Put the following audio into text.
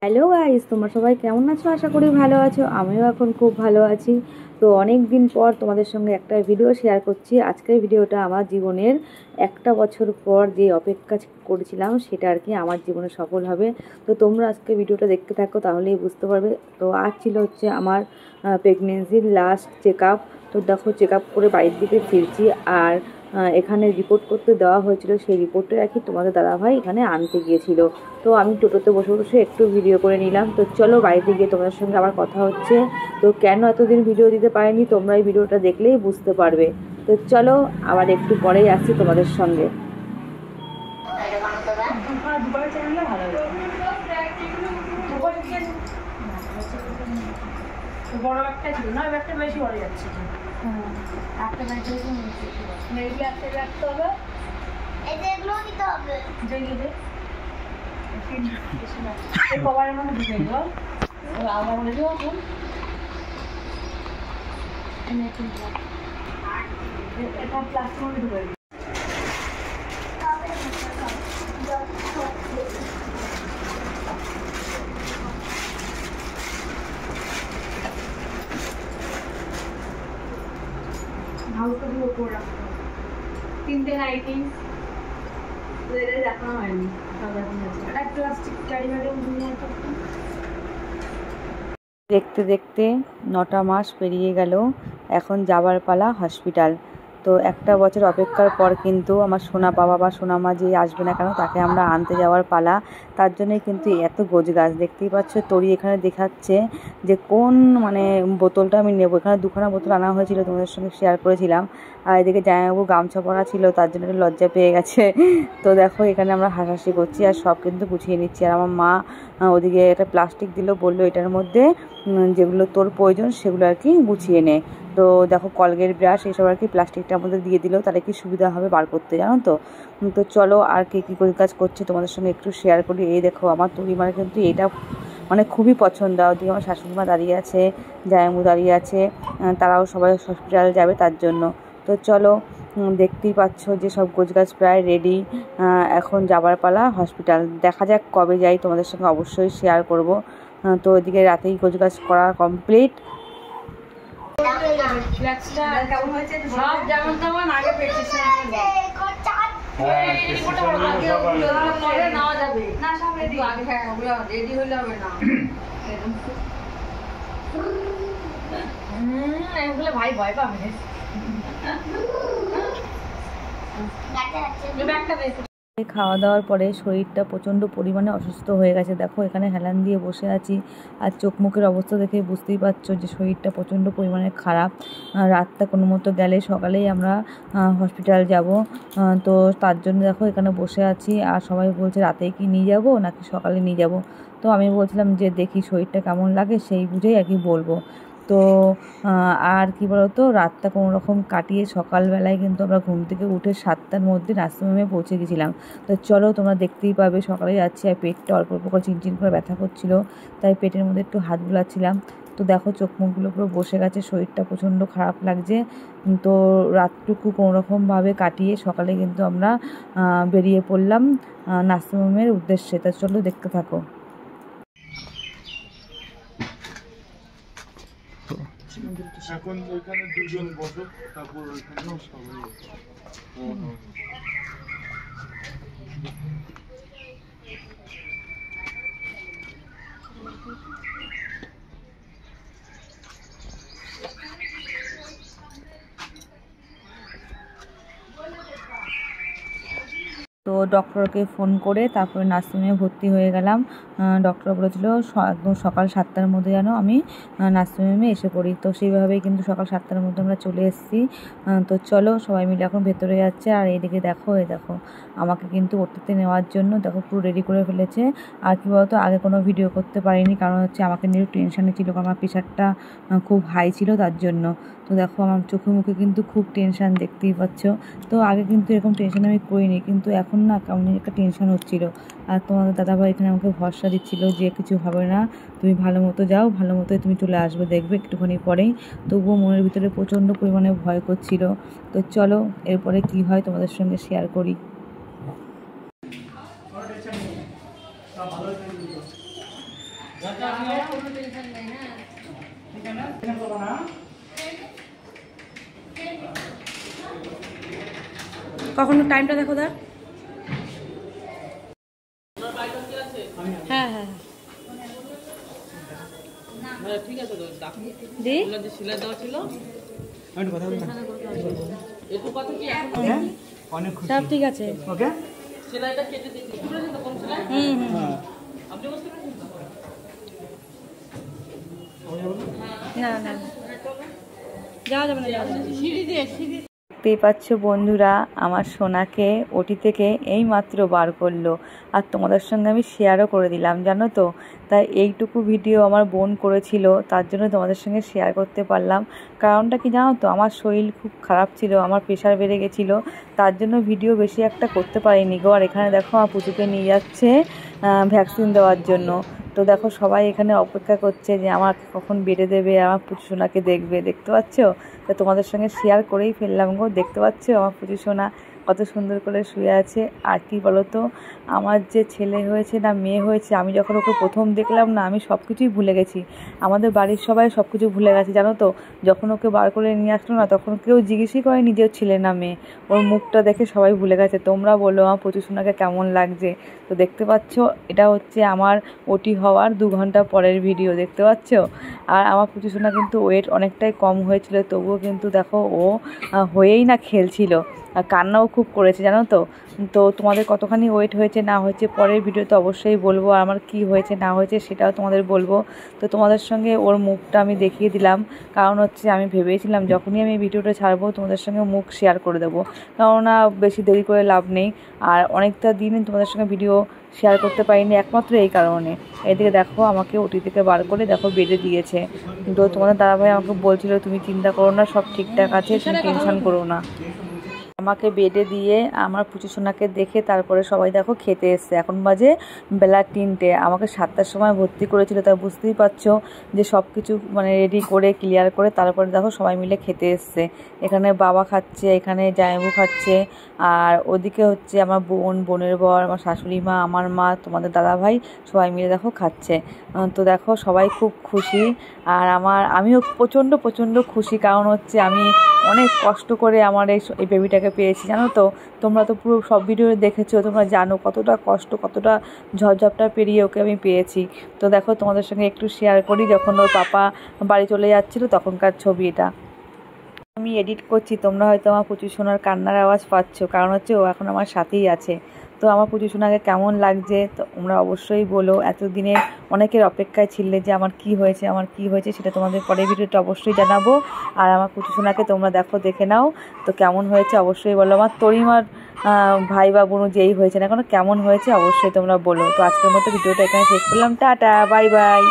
Hello guys, তোমরা সবাই কেমন আছো? আশা করি ভালো আছো। আমিও এখন খুব ভালো আছি। তো অনেক দিন পর তোমাদের সঙ্গে একটা ভিডিও শেয়ার করছি। আজকের ভিডিওটা আমার জীবনের একটা বছর পর যে অপেক্ষা করেছিলাম সেটা আর কি আমার জীবনে সফল হবে। তো তোমরা আজকে ভিডিওটা দেখতে থাকো, তাহলেই বুঝতে পারবে। তো আজ ছিল হচ্ছে আমার প্রেগনেন্সির লাস্ট চেক আপ। তো দেখো, চেক আপ করে বাড়ির দিকে ফিরছি। আর এখানে রিপোর্ট করতে দেওয়া হয়েছিল, সেই রিপোর্টটা আর কি তোমাদের দাদাভাই এখানে আনতে গিয়েছিল। তো আমি টোটোতে বসে বসে একটু ভিডিও করে নিলাম। তো চলো বাড়িতে গিয়ে তোমাদের সঙ্গে আবার কথা হচ্ছে। তো কেন এতদিন ভিডিও দিতে পারিনি, তোমরা এই ভিডিওটা দেখলেই বুঝতে পারবে। তো চলো আবার একটু পরেই আসছি তোমাদের সঙ্গে। বড় একটা ছিল না, একটা বেশি বড় যাচ্ছে। একটা ব্যাগটা মেবি একটা রাখতে হবে, এগুলো দিতে হবে। যেগুলো এই কভারের মধ্যে ঢুকে দিও, আলাদা করে দিও। এখন এটা প্লাস্টিকের মধ্যে ঢুকে দিও। হাউসের উপর রাখতে হবে। 3টে নাইটি দেখানো হয়নি, একটা প্লাস্টিক ক্যারি ব্যাগের মধ্যে। দেখতে দেখতে 9টা মাস পেরিয়ে গেল। এখন যাবার পালা হসপিটাল। তো একটা বছর অপেক্ষার পর কিন্তু আমার সোনা বাবা বা সোনা মা যে আসবে না কেন, তাকে আমরা আনতে যাওয়ার পালা। তার জন্যই কিন্তু এত গোছগাছ। দেখতেই পাচ্ছ, তরি এখানে দেখাচ্ছে যে কোন বোতলটা আমি নেবো। এখানে 2খানা বোতল আনা হয়েছিল, তোমাদের সঙ্গে শেয়ার করেছিলাম। আর এদিকে জামাইবাবু গামছা পরা ছিল, তার জন্য একটু লজ্জা পেয়ে গেছে। তো দেখো, এখানে আমরা হাসাহাসি করছি আর সব কিন্তু গুছিয়ে নিচ্ছি। আর আমার মা ওদিকে একটা প্লাস্টিক দিল, বললো এটার মধ্যে যেগুলো তোর প্রয়োজন সেগুলো আর কি গুছিয়ে নে। তো দেখো, কলগেট ব্রাশ এসব আর কি প্লাস্টিকটার মধ্যে দিয়ে দিল, তাহলে কি সুবিধা হবে বার করতে, জানো তো। তো চলো আর কী কাজ করছে তোমাদের সঙ্গে একটু শেয়ার করি। এই দেখো, আমার তরিমার কিন্তু এটা খুবই পছন্দ। ওদিকে আমার শাশুড়িমা দাঁড়িয়ে আছে, জামাইবাবু দাঁড়িয়ে আছে, তারাও সবাই হসপিটাল যাবে তার জন্য। তো চলো, দেখতেই পাচ্ছ যে সব গোছগাছ প্রায় রেডি। এখন যাবার পালা হসপিটাল। দেখা যাক কবে যাই, তোমাদের সঙ্গে অবশ্যই শেয়ার করব। তো ওইদিকে রাতেই গোছগাছ করা কমপ্লিট। সব যেমন তেমন আগে নেওয়া যাবে না, সব রেডি আগে। হ্যাঁ, রেডি হইলে হবে না। এগুলো ভাই ভয় পাবে। খাওয়া দাওয়ার পরে শরীরটা প্রচণ্ড পরিমাণে অসুস্থ হয়ে গেছে। দেখো, এখানে হেলান দিয়ে বসে আছি। আর চোখ মুখের অবস্থা দেখে বুঝতেই পারছো যে শরীরটা প্রচণ্ড পরিমাণে খারাপ। রাতটা কোনো মতো গেলে সকালেই আমরা হসপিটাল যাব। তো তার জন্য দেখো এখানে বসে আছি। আর সবাই বলছে রাতেই কি নিয়ে যাব নাকি সকালে নিয়ে যাব। তো আমি বলছিলাম যে দেখি শরীরটা কেমন লাগে, সেই বুঝেই আর কি বলবো। তো আর কি বলতো, রাতটা কোনো রকম কাটিয়ে সকালবেলায় কিন্তু আমরা ঘুম থেকে উঠে 7টার মধ্যে নার্সিংহোমে পৌঁছে গেছিলাম। তো চলো, তোমরা দেখতেই পাবে সকালে যাচ্ছি। আর পেটটা অল্প অল্প করে চিনচিন করে ব্যথা করছিল, তাই পেটের মধ্যে একটু হাত বুলাচ্ছিলাম। তো দেখো, চোখ মুখগুলো পুরো বসে গেছে, শরীরটা প্রচণ্ড খারাপ লাগছে। তো রাতটুকু কোনোরকমভাবে কাটিয়ে সকালে কিন্তু আমরা বেরিয়ে পড়লাম নার্সিংহোমের উদ্দেশ্যে। তা চলো দেখতে থাকো। এখন ওইখানে দুজন বসো, তারপর ওইখানে সবাই। তো ডক্টরকে ফোন করে তারপরে নার্সিংহোমে ভর্তি হয়ে গেলাম। ডক্টর বলেছিল একদম সকাল 7টার মধ্যে যেন আমি নার্সিংহোমে এসে পড়ি। তো সেইভাবেই কিন্তু সকাল 7টার মধ্যে আমরা চলে এসেছি। তো চলো, সবাই মিলে এখন ভেতরে যাচ্ছে। আর এইদিকে দেখো, দেখো আমাকে কিন্তু ওটিতে নেওয়ার জন্য দেখো পুরো রেডি করে ফেলেছে। আর কি বলতো, আগে কোনো ভিডিও করতে পারিনি, কারণ হচ্ছে আমাকে নিয়ে টেনশানে ছিল, কারণ আমার প্রেশারটা খুব হাই ছিল তার জন্য। তো দেখো, আমার চোখে মুখে কিন্তু খুব টেনশান, দেখতেই পাচ্ছ। তো আগে কিন্তু এরকম টেনশন আমি করিনি, কিন্তু এখন না কেমন একটা টেনশন হচ্ছিল। আর তোমাদের দাদাভাই এখানে আমাকে ভরসা দিচ্ছিল যে কিছু হবে না, তুমি ভালো মতো যাও, ভালো মতোই তুমি চলে আসবে, দেখবে একটুখানি পরেই। তবুও মনের ভিতরে প্রচণ্ড পরিমাণে ভয় করছিল। তো চলো, এরপরে কি হয় তোমাদের সঙ্গে শেয়ার করি। কখনো টাইমটা দেখো দা। হ্যাঁ হ্যাঁ ঠিক আছে তো দি যে সিলাই দেওয়া ছিল আমি কথা বলি একটু কথা কি অনেক খুশি সব ঠিক আছে। ওকে সেলাইটা কেটে দিচ্ছি বুঝলেন তো কম সেলাই হুম হুম হ্যাঁ আপনি বুঝতে পারছেন না না যাওয়া যাবে না, যাওয়া যাবে না। সিঁড়ি দিয়ে সিঁড়ি দেখতেই পাচ্ছ বন্ধুরা, আমার সোনাকে ওটি থেকে এই মাত্র বার করলো, আর তোমাদের সঙ্গে আমি শেয়ারও করে দিলাম জানো তো। তাই এইটুকু ভিডিও আমার বোন করেছিল, তার জন্য তোমাদের সঙ্গে শেয়ার করতে পারলাম। কারণটা কি জানো তো, আমার শরীর খুব খারাপ ছিল, আমার প্রেশার বেড়ে গেছিলো, তার জন্য ভিডিও বেশি একটা করতে পারিনি গো। আর এখানে দেখো আমার পুচুকে নিয়ে যাচ্ছে ভ্যাকসিন দেওয়ার জন্য। তো দেখো সবাই এখানে অপেক্ষা করছে যে আমার কখন বেড়ে দেবে, আমার পুচু সোনাকে দেখবে, দেখতে পাচ্ছ। তো তোমাদের সঙ্গে শেয়ার করেই ফেললাম গো। দেখতে পাচ্ছ আমার পুচু সোনা কত সুন্দর করে শুয়ে আছে। আর কি বলো তো, আমার যে ছেলে হয়েছে না মেয়ে হয়েছে, আমি যখন ওকে প্রথম দেখলাম না, আমি সব কিছুই ভুলে গেছি। আমাদের বাড়ির সবাই সব কিছু ভুলে গেছে জানো তো। যখন ওকে বার করে নিয়ে আসলো না, তখন কেউ জিজ্ঞেসই করে নিজের ছেলে না মেয়ে, ওর মুখটা দেখে সবাই ভুলে গেছে। তোমরা বলো আমার পুচু সোনাকে কেমন লাগছে। তো দেখতে পাচ্ছ এটা হচ্ছে আমার ওটি হওয়ার 2 ঘন্টা পরের ভিডিও, দেখতে পাচ্ছ। আর আমার পুচু সোনা কিন্তু ওয়েট অনেকটাই কম হয়েছিল, তবুও কিন্তু দেখো ও হয়েই না খেলছিল, আর কান্নাও খুব করেছে জানো তো। তো তোমাদের কতখানি ওয়েট হয়েছে না হয়েছে পরের ভিডিওতে অবশ্যই বলবো, আর আমার কী হয়েছে না হয়েছে সেটাও তোমাদের বলবো। তো তোমাদের সঙ্গে ওর মুখটা আমি দেখিয়ে দিলাম, কারণ হচ্ছে আমি ভেবেছিলাম যখনই আমি ভিডিওটা ছাড়বো তোমাদের সঙ্গে মুখ শেয়ার করে দেবো, কেননা বেশি দেরি করে লাভ নেই। আর অনেকটা দিন তোমাদের সঙ্গে ভিডিও শেয়ার করতে পারিনি একমাত্র এই কারণে। এদিকে দেখো আমাকে ওটি থেকে বার করে দেখো বেডে দিয়েছে। কিন্তু তোমাদের দাদাভাই আমাকে বলছিল তুমি চিন্তা করো না, সব ঠিকঠাক আছে, তুমি টেনশন করো না। আমাকে বেডে দিয়ে আমার পুচু সোনাকে দেখে তারপরে সবাই দেখো খেতে এসছে। এখন বাজে বেলা 3টে, আমাকে 7টার সময় ভর্তি করেছিল, তাই বুঝতেই পারছো যে সব কিছু মানে রেডি করে ক্লিয়ার করে তারপরে দেখো সবাই মিলে খেতে এসছে। এখানে বাবা খাচ্ছে, এখানে জামাইবু খাচ্ছে, আর ওদিকে হচ্ছে আমার বোনের বর, আমার শাশুড়ি মা, আমার মা, তোমাদের দাদাভাই সবাই মিলে দেখো খাচ্ছে। তো দেখো সবাই খুব খুশি, আর আমিও প্রচণ্ড খুশি, কারণ হচ্ছে আমি অনেক কষ্ট করে আমার এই বেবিটাকে পেয়েছি জানো তো। তোমরা তো পুরো সব ভিডিও দেখেছো, তোমরা জানো কতটা কষ্ট, কতটা ঝড়ঝাপটা পেরিয়ে ওকে আমি পেয়েছি। তো দেখো তোমাদের সঙ্গে একটু শেয়ার করি, যখন ওর পাপা বাড়ি চলে যাচ্ছিলো তখনকার ছবি এটা। আমি এডিট করছি, তোমরা হয়তো আমার পুচু সোনার কান্নার আওয়াজ পাচ্ছ, কারণ হচ্ছে ও এখন আমার সাথেই আছে। তো আমার পুচু সোনাকে কেমন লাগছে তোমরা অবশ্যই বলো। এতদিনে অনেকের অপেক্ষায় ছিলে যে আমার কি হয়েছে সেটা তোমাদের পরের ভিডিওটা অবশ্যই জানাবো। আর আমার পুচু সোনাকে তোমরা দেখে নাও, তো কেমন হয়েছে অবশ্যই বলো। আমার তরিমার ভাই বা বোনু যেই হয়েছে না কেন কেমন হয়েছে অবশ্যই তোমরা বলো। তো আজকের মতো ভিডিওটা এখানে শেষ করলাম, টাটা বাই বাই।